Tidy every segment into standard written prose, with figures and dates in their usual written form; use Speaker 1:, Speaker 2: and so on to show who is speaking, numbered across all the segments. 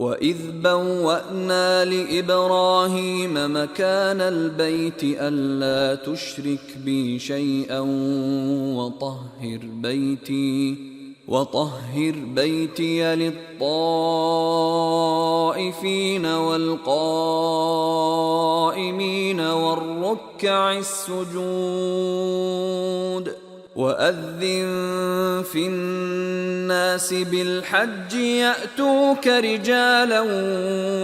Speaker 1: وَإِذْ بَوَّأْنَا لِإِبْرَاهِيمَ مَكَانَ الْبَيْتِ أَلَّا تُشْرِكْ بِي شَيْئًا وَطَهِّرْ بَيْتِيَ لِلطَّائِفِينَ وَالْقَائِمِينَ وَالرُّكَّعِ السُّجُودِ وَأَذِّن فِي النَّاسِ بِالْحَجِّ يَأْتُوكَ رِجَالًا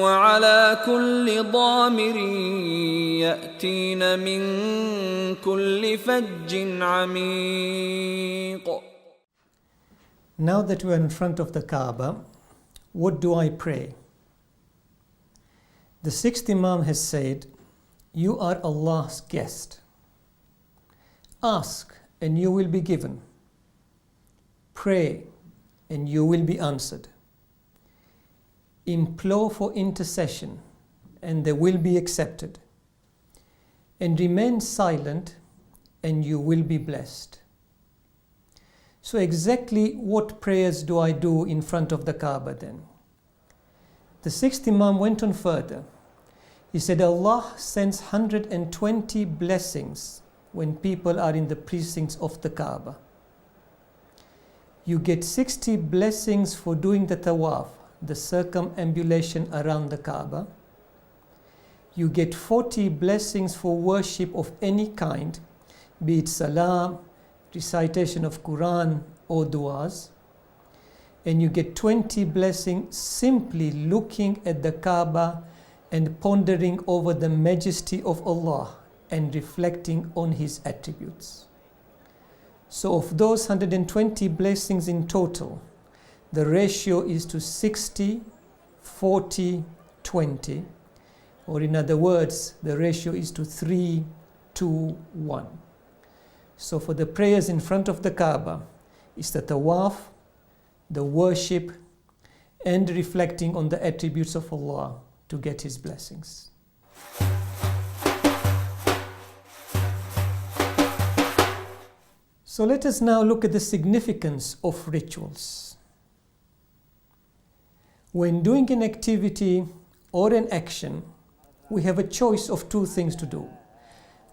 Speaker 1: وَعَلَى كُلِّ ضَامِرٍ يَأْتِينَ مِنْ كُلِّ فَجٍّ عَمِيقٍ.
Speaker 2: Now that we are in front of the Kaaba, what do I pray? The sixth Imam has said, "You are Allah's guest. Ask and you will be given. Pray and you will be answered. Implore for intercession and they will be accepted. And remain silent and you will be blessed." So exactly what prayers do I do in front of the Kaaba then? The sixth Imam went on further. He said, Allah sends 120 blessings when people are in the precincts of the Kaaba. You get 60 blessings for doing the tawaf, the circumambulation around the Kaaba. You get 40 blessings for worship of any kind, be it salah, recitation of Quran or du'as. And you get 20 blessings simply looking at the Kaaba and pondering over the majesty of Allah and reflecting on His attributes. So of those 120 blessings in total, the ratio is to 60, 40, 20, or in other words, the ratio is to 3, 2, 1. So for the prayers in front of the Kaaba, it's the tawaf, the worship, and reflecting on the attributes of Allah to get His blessings. So let us now look at the significance of rituals. When doing an activity or an action, we have a choice of two things to do.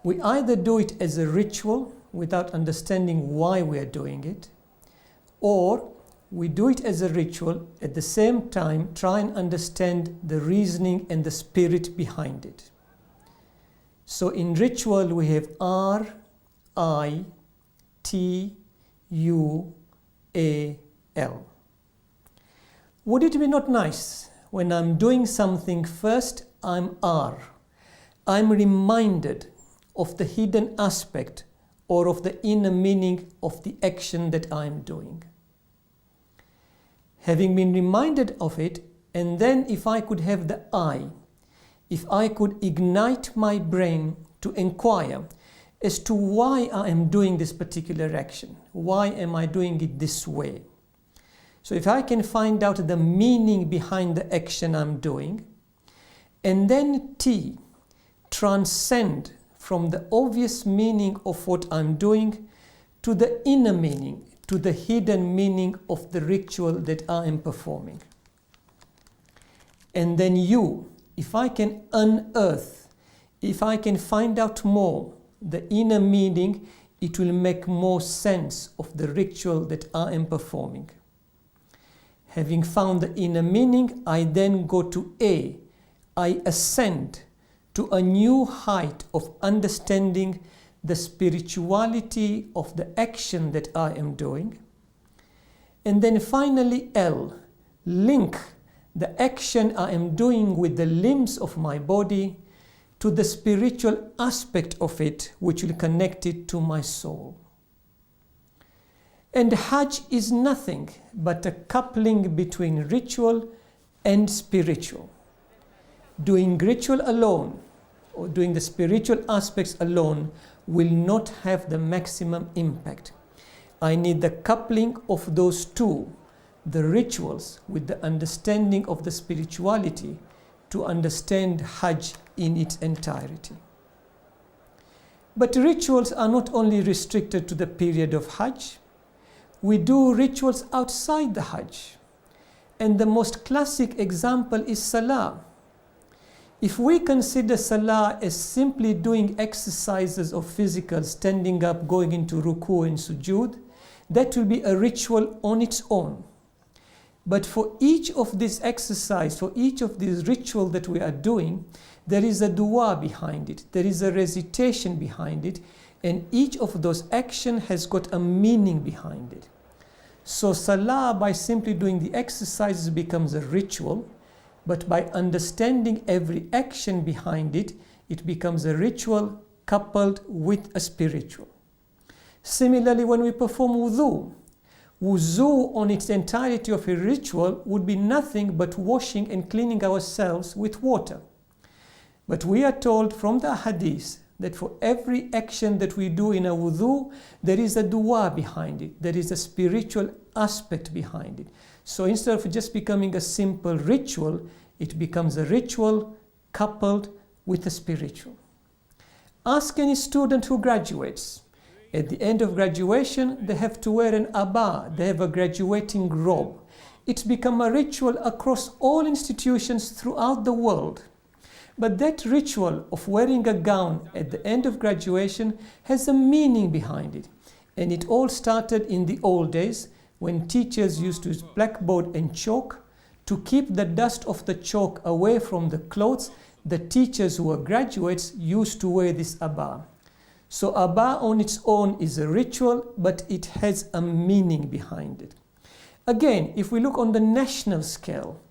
Speaker 2: We either do it as a ritual without understanding why we are doing it, or we do it as a ritual, at the same time try and understand the reasoning and the spirit behind it. So in ritual we have R, I, T, U, A, L. Would it be not nice when I'm doing something first I'm R, I'm reminded of the hidden aspect or of the inner meaning of the action that I'm doing. Having been reminded of it, and then if I could have the I, if I could ignite my brain to inquire as to why I am doing this particular action, why am I doing it this way? So if I can find out the meaning behind the action I'm doing, and then T, transcend from the obvious meaning of what I'm doing to the inner meaning, to the hidden meaning of the ritual that I am performing. And then U, if I can unearth, if I can find out more, the inner meaning, it will make more sense of the ritual that I am performing. Having found the inner meaning, I then go to A. I ascend to a new height of understanding the spirituality of the action that I am doing. And then finally L, link the action I am doing with the limbs of my body to the spiritual aspect of it, which will connect it to my soul. And Hajj is nothing but a coupling between ritual and spiritual. Doing ritual alone or doing the spiritual aspects alone will not have the maximum impact. I need the coupling of those two, the rituals with the understanding of the spirituality, to understand Hajj in its entirety. But rituals are not only restricted to the period of Hajj. We do rituals outside the Hajj. And the most classic example is Salah. If we consider Salah as simply doing exercises of physical, standing up, going into ruku and sujood, that will be a ritual on its own. But for each of these exercise, for each of these ritual that we are doing, there is a dua behind it, there is a recitation behind it, and each of those actions has got a meaning behind it. So Salah, by simply doing the exercises, becomes a ritual, but by understanding every action behind it, it becomes a ritual coupled with a spiritual. Similarly, when we perform wudu, wudu on its entirety of a ritual would be nothing but washing and cleaning ourselves with water. But we are told from the hadith that for every action that we do in a wudu, there is a dua behind it. There is a spiritual aspect behind it. So instead of just becoming a simple ritual, it becomes a ritual coupled with a spiritual. Ask any student who graduates. At the end of graduation, they have to wear an abba. They have a graduating robe. It's become a ritual across all institutions throughout the world. But that ritual of wearing a gown at the end of graduation has a meaning behind it. And it all started in the old days when teachers used to use blackboard and chalk to keep the dust of the chalk away from the clothes. The teachers who were graduates used to wear this abba. So abba on its own is a ritual, but it has a meaning behind it. Again, if we look on the national scale,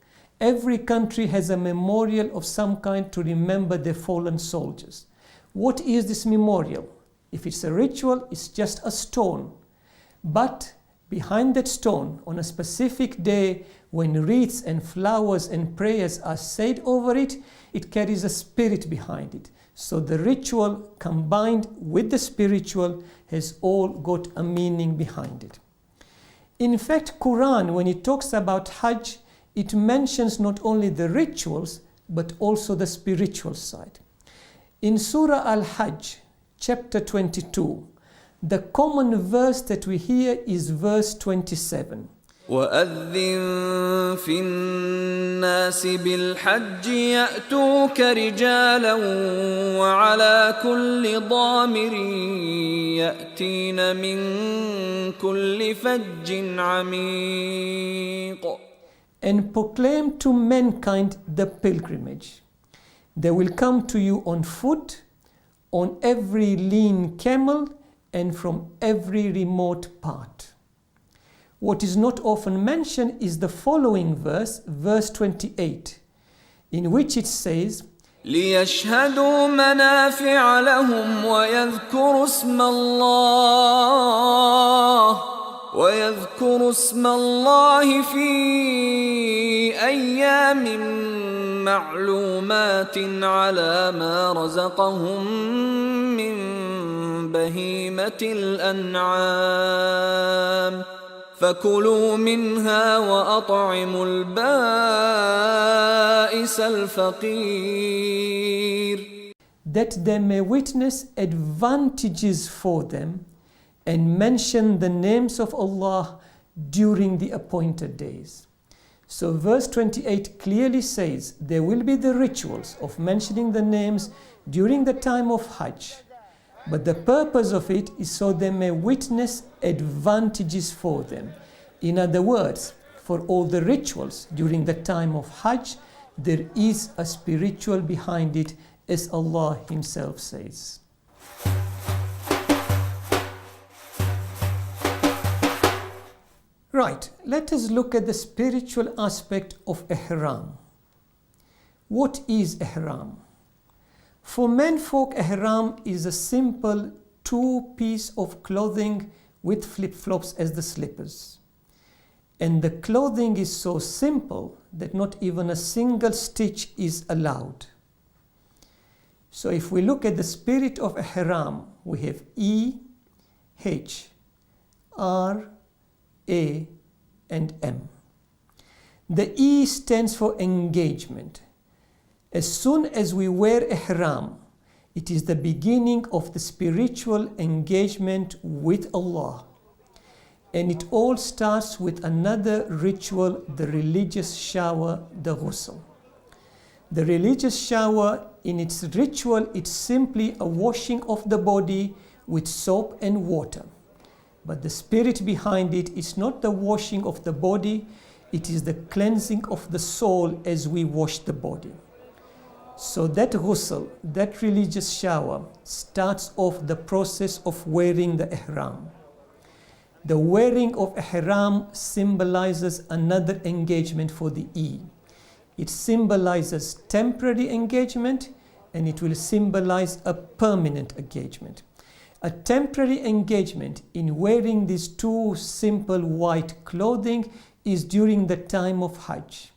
Speaker 2: every country has a memorial of some kind to remember their fallen soldiers. What is this memorial? If it's a ritual, it's just a stone. But behind that stone, on a specific day, when wreaths and flowers and prayers are said over it, it carries a spirit behind it. So the ritual combined with the spiritual has all got a meaning behind it. In fact, Quran, when it talks about Hajj, it mentions not only the rituals, but also the spiritual side. In Surah Al-Hajj, chapter 22, the common verse that we hear is verse 27.
Speaker 1: وَأَذِّن فِي النَّاسِ بِالْحَجِّ يَأْتُوكَ رِجَالًا وَعَلَى كُلِّ ضَامِرٍ يَأْتِينَ مِنْ كُلِّ فَجٍّ عَمِيقٍ.
Speaker 2: And proclaim to mankind the pilgrimage. They will come to you on foot, on every lean camel, and from every remote part. What is not often mentioned is the following verse, verse 28, in which it says,
Speaker 1: لِيَشْهَدُوا مَنَافِعَ لَهُمْ وَيَذْكُرُوا اسْمَ اللَّهِ فِي أَيَّامٍ مَّعْلُومَاتٍ عَلَى مَا رَزَقَهُم مِّن بَهِيمَةِ الْأَنْعَامِ فَكُلُوا مِنْهَا وَأَطْعِمُوا الْبَائِسَ الْفَقِيرَ.
Speaker 2: That they may witness advantages for them and mention the names of Allah during the appointed days. So verse 28 clearly says there will be the rituals of mentioning the names during the time of Hajj. But the purpose of it is so they may witness advantages for them. In other words, for all the rituals during the time of Hajj, there is a spiritual behind it, as Allah Himself says. Right, let us look at the spiritual aspect of ihram. What is ihram? For menfolk, ihram is a simple two-piece of clothing with flip-flops as the slippers. And the clothing is so simple that not even a single stitch is allowed. So if we look at the spirit of ihram, we have E, H, R, A, and M. The E stands for engagement. As soon as we wear ihram, it is the beginning of the spiritual engagement with Allah. And it all starts with another ritual, the religious shower, the ghusl. The religious shower, in its ritual, it's simply a washing of the body with soap and water. But the spirit behind it is not the washing of the body, it is the cleansing of the soul as we wash the body. So that ghusl, that religious shower, starts off the process of wearing the ihram. The wearing of ihram symbolizes another engagement for the Eid. It symbolizes temporary engagement, and it will symbolize a permanent engagement. A temporary engagement in wearing these two simple white clothing is during the time of Hajj.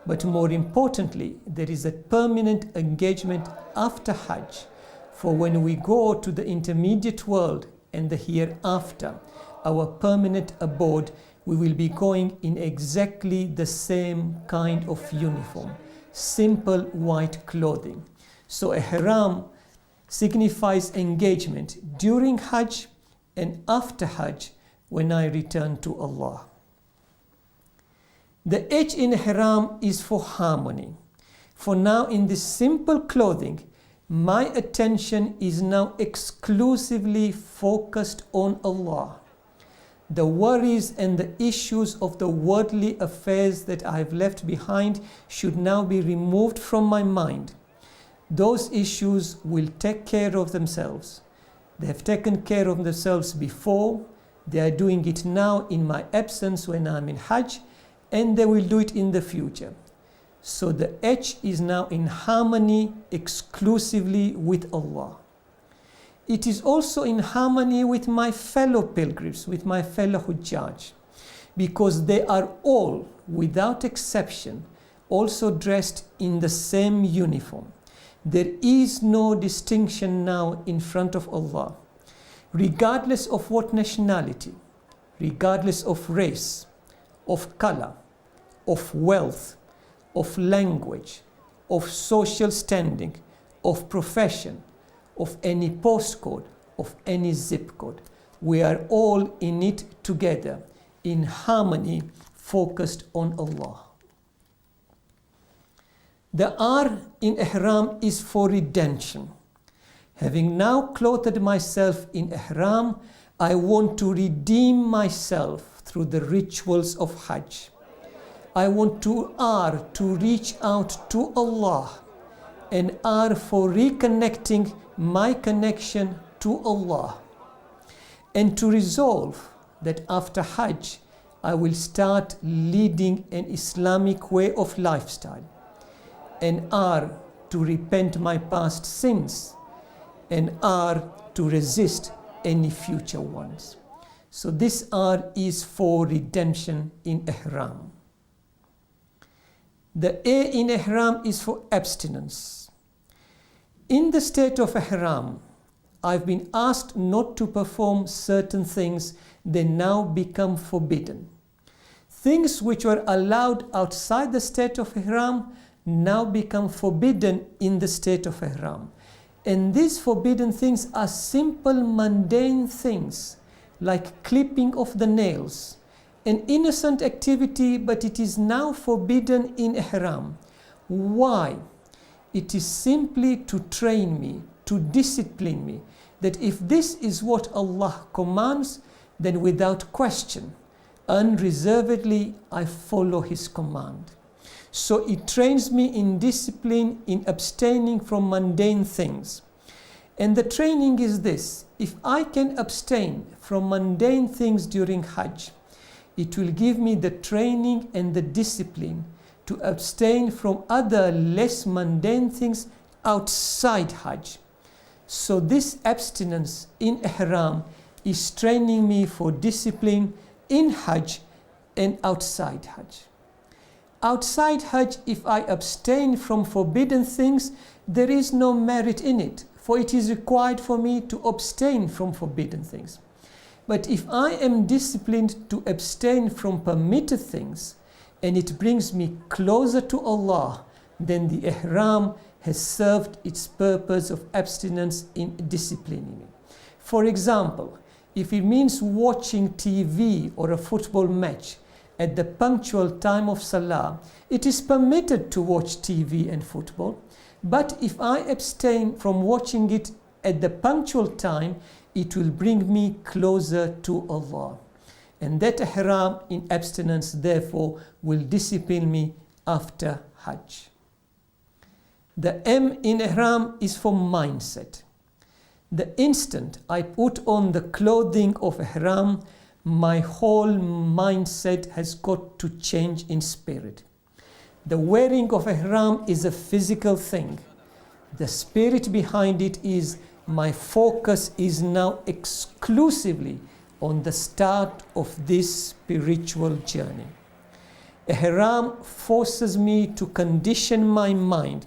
Speaker 2: But more importantly, there is a permanent engagement after Hajj, for when we go to the intermediate world and the hereafter, our permanent abode, we will be going in exactly the same kind of uniform, simple white clothing. So ihram signifies engagement during Hajj and after Hajj when I return to Allah. The H in ihram is for harmony. For now, in this simple clothing, my attention is now exclusively focused on Allah. The worries and the issues of the worldly affairs that I have left behind should now be removed from my mind. Those issues will take care of themselves. They have taken care of themselves before, they are doing it now in my absence when I'm in Hajj, and they will do it in the future. So the H is now in harmony exclusively with Allah. It is also in harmony with my fellow pilgrims, with my fellow Hujjaj, because they are all, without exception, also dressed in the same uniform. There is no distinction now in front of Allah, regardless of what nationality, regardless of race, of color, of wealth, of language, of social standing, of profession, of any postcode, of any zip code. We are all in it together, in harmony, focused on Allah. The R in ihram is for redemption. Having now clothed myself in ihram, I want to redeem myself through the rituals of Hajj. I want to R to reach out to Allah, and R for reconnecting my connection to Allah, and to resolve that after Hajj I will start leading an Islamic way of lifestyle, and R to repent my past sins, and R to resist any future ones. So this R is for redemption in ihram. The A in ihram is for abstinence. In the state of ihram, I've been asked not to perform certain things, they now become forbidden. Things which were allowed outside the state of ihram now become forbidden in the state of ihram. And these forbidden things are simple mundane things like clipping of the nails, an innocent activity, but it is now forbidden in ihram. Why? It is simply to train me, to discipline me, that if this is what Allah commands, then without question, unreservedly, I follow His command. So it trains me in discipline, in abstaining from mundane things. And the training is this: if I can abstain from mundane things during Hajj, it will give me the training and the discipline to abstain from other less mundane things outside Hajj. So this abstinence in ihram is training me for discipline in Hajj and outside Hajj. Outside Hajj, if I abstain from forbidden things, there is no merit in it, for it is required for me to abstain from forbidden things. But if I am disciplined to abstain from permitted things, and it brings me closer to Allah, then the ihram has served its purpose of abstinence in disciplining me. For example, if it means watching TV or a football match at the punctual time of Salah, it is permitted to watch TV and football. But if I abstain from watching it at the punctual time, it will bring me closer to Allah. And that ihram in abstinence, therefore, will discipline me after Hajj. The M in ihram is for mindset. The instant I put on the clothing of ihram, my whole mindset has got to change in spirit. The wearing of ihram is a physical thing. The spirit behind it is my focus is now exclusively on the start of this spiritual journey. Ihram forces me to condition my mind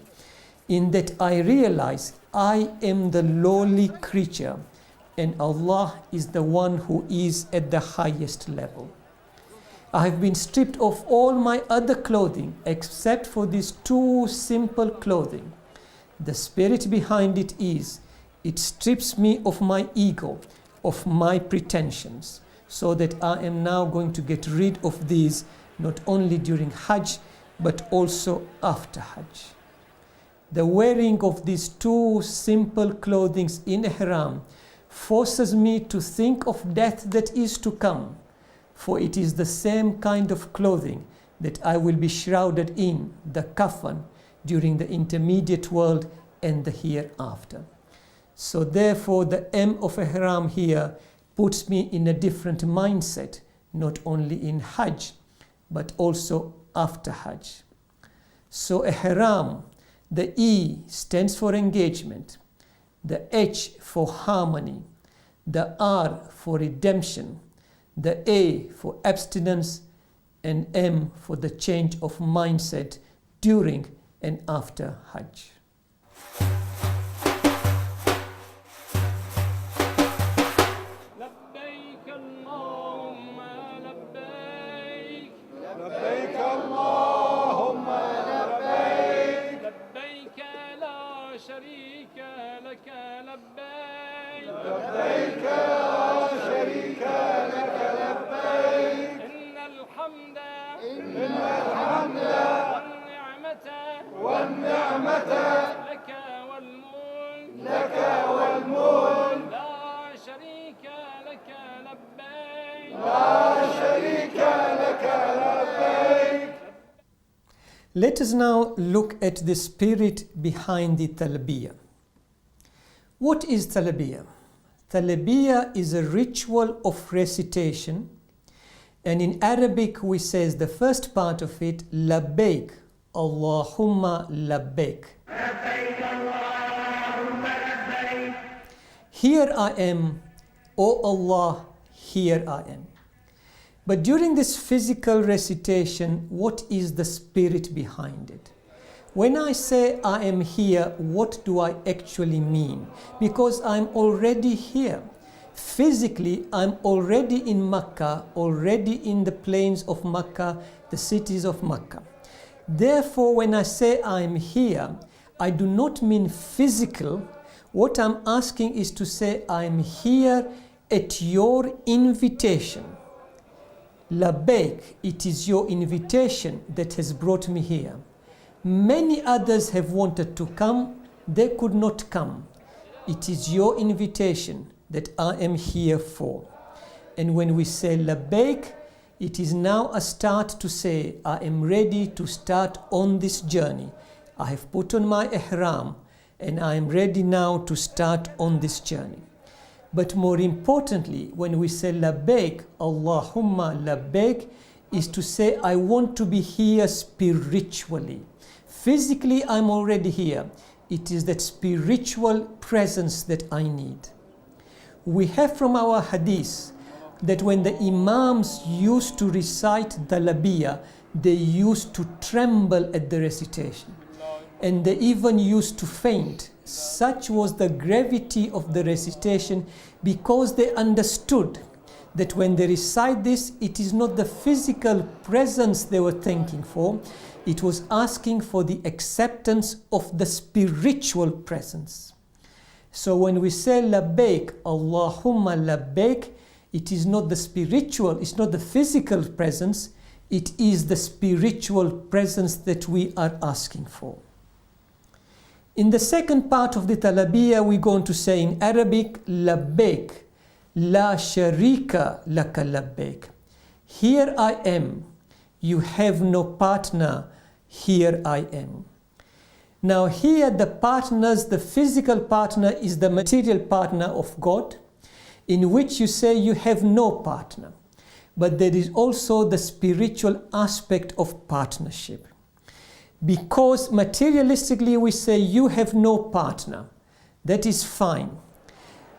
Speaker 2: in that I realize I am the lowly creature and Allah is the one who is at the highest level. I have been stripped of all my other clothing except for these two simple clothing. The spirit behind it is, it strips me of my ego, of my pretensions, so that I am now going to get rid of these not only during Hajj but also after Hajj. The wearing of these two simple clothings in ihram forces me to think of death that is to come, for it is the same kind of clothing that I will be shrouded in, the kafan, during the intermediate world and the hereafter. So therefore the M of ihram here puts me in a different mindset, not only in Hajj but also after Hajj. So ihram, the E stands for engagement, the H for harmony, the R for redemption, the A for abstinence, and M for the change of mindset during and after Hajj.
Speaker 3: لبيك اللهم لبيك لبيك لا شريك لك لبيك لبيك لا شريك لك لبيك إن الحمد والنعمة لك والملك لا شريك لك لبيك لا شريك لك لبيك.
Speaker 2: Let us now look at the spirit behind the talbiyah. What is talbiyah? Talbiyah is a ritual of recitation, and in Arabic we say the first part of it, labbaik, Allahumma labbaik. Here I am, O Allah, here I am. But during this physical recitation, what is the spirit behind it? When I say I am here, what do I actually mean? Because I'm already here. Physically, I'm already in Makkah, already in the plains of Makkah, the cities of Makkah. Therefore, when I say I'm here, I do not mean physical. What I'm asking is to say I'm here at your invitation. Labbaik, it is your invitation that has brought me here. Many others have wanted to come, they could not come. It is your invitation that I am here for. And when we say labbaik, it is now a start to say I am ready to start on this journey. I have put on my ihram and I am ready now to start on this journey. But more importantly, when we say labbaik, Allahumma labbaik, is to say I want to be here spiritually. Physically, I'm already here. It is that spiritual presence that I need. We have from our hadith that when the imams used to recite the talbiyah, they used to tremble at the recitation. And they even used to faint. Such was the gravity of the recitation, because they understood that when they recite this, it is not the physical presence they were thanking for, it was asking for the acceptance of the spiritual presence. So when we say labbaik, Allahumma labbaik, It is not the spiritual, it's not the physical presence, it is the spiritual presence that we are asking for. In the second part of the talabiyya, we're going to say in Arabic, labbaik, la sharika laka labbaik. Here I am, you have no partner, here I am. Now here the partners, the physical partner is the material partner of God, in which you say you have no partner. But there is also the spiritual aspect of partnership. Because materialistically we say you have no partner, that is fine.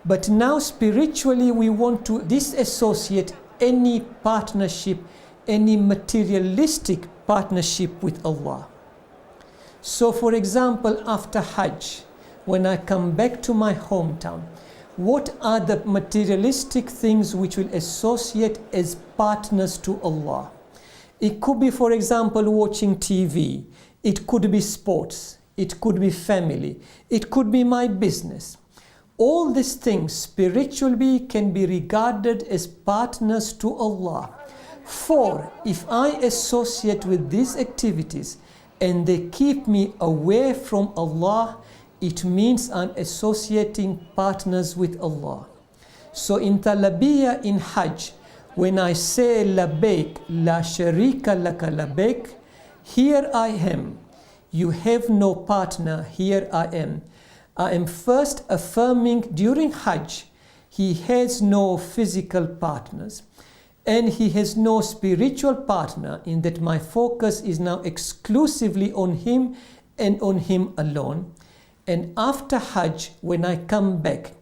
Speaker 2: But now spiritually we want to disassociate any partnership, any materialistic partnership with Allah. So for example, after Hajj, when I come back to my hometown, what are the materialistic things which will associate as partners to Allah? It could be, for example, watching TV. It could be sports. It could be family. It could be my business. All these things spiritually can be regarded as partners to Allah. For if I associate with these activities and they keep me away from Allah, it means I'm associating partners with Allah. So in talabiyya, in Hajj, when I say labbaik, la sharika laka labbaik, here I am, you have no partner, here I am. I am first affirming during Hajj, he has no physical partners and he has no spiritual partner, in that my focus is now exclusively on him and on him alone. And after Hajj, when I come back,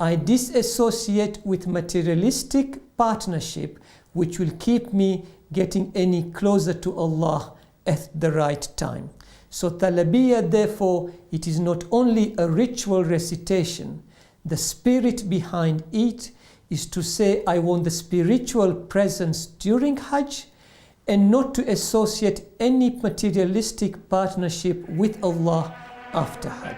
Speaker 2: I disassociate with materialistic partnership, which will keep me getting any closer to Allah at the right time. So talabiyya, therefore, it is not only a ritual recitation. The spirit behind it is to say, I want the spiritual presence during Hajj and not to associate any materialistic partnership with Allah after Hajj.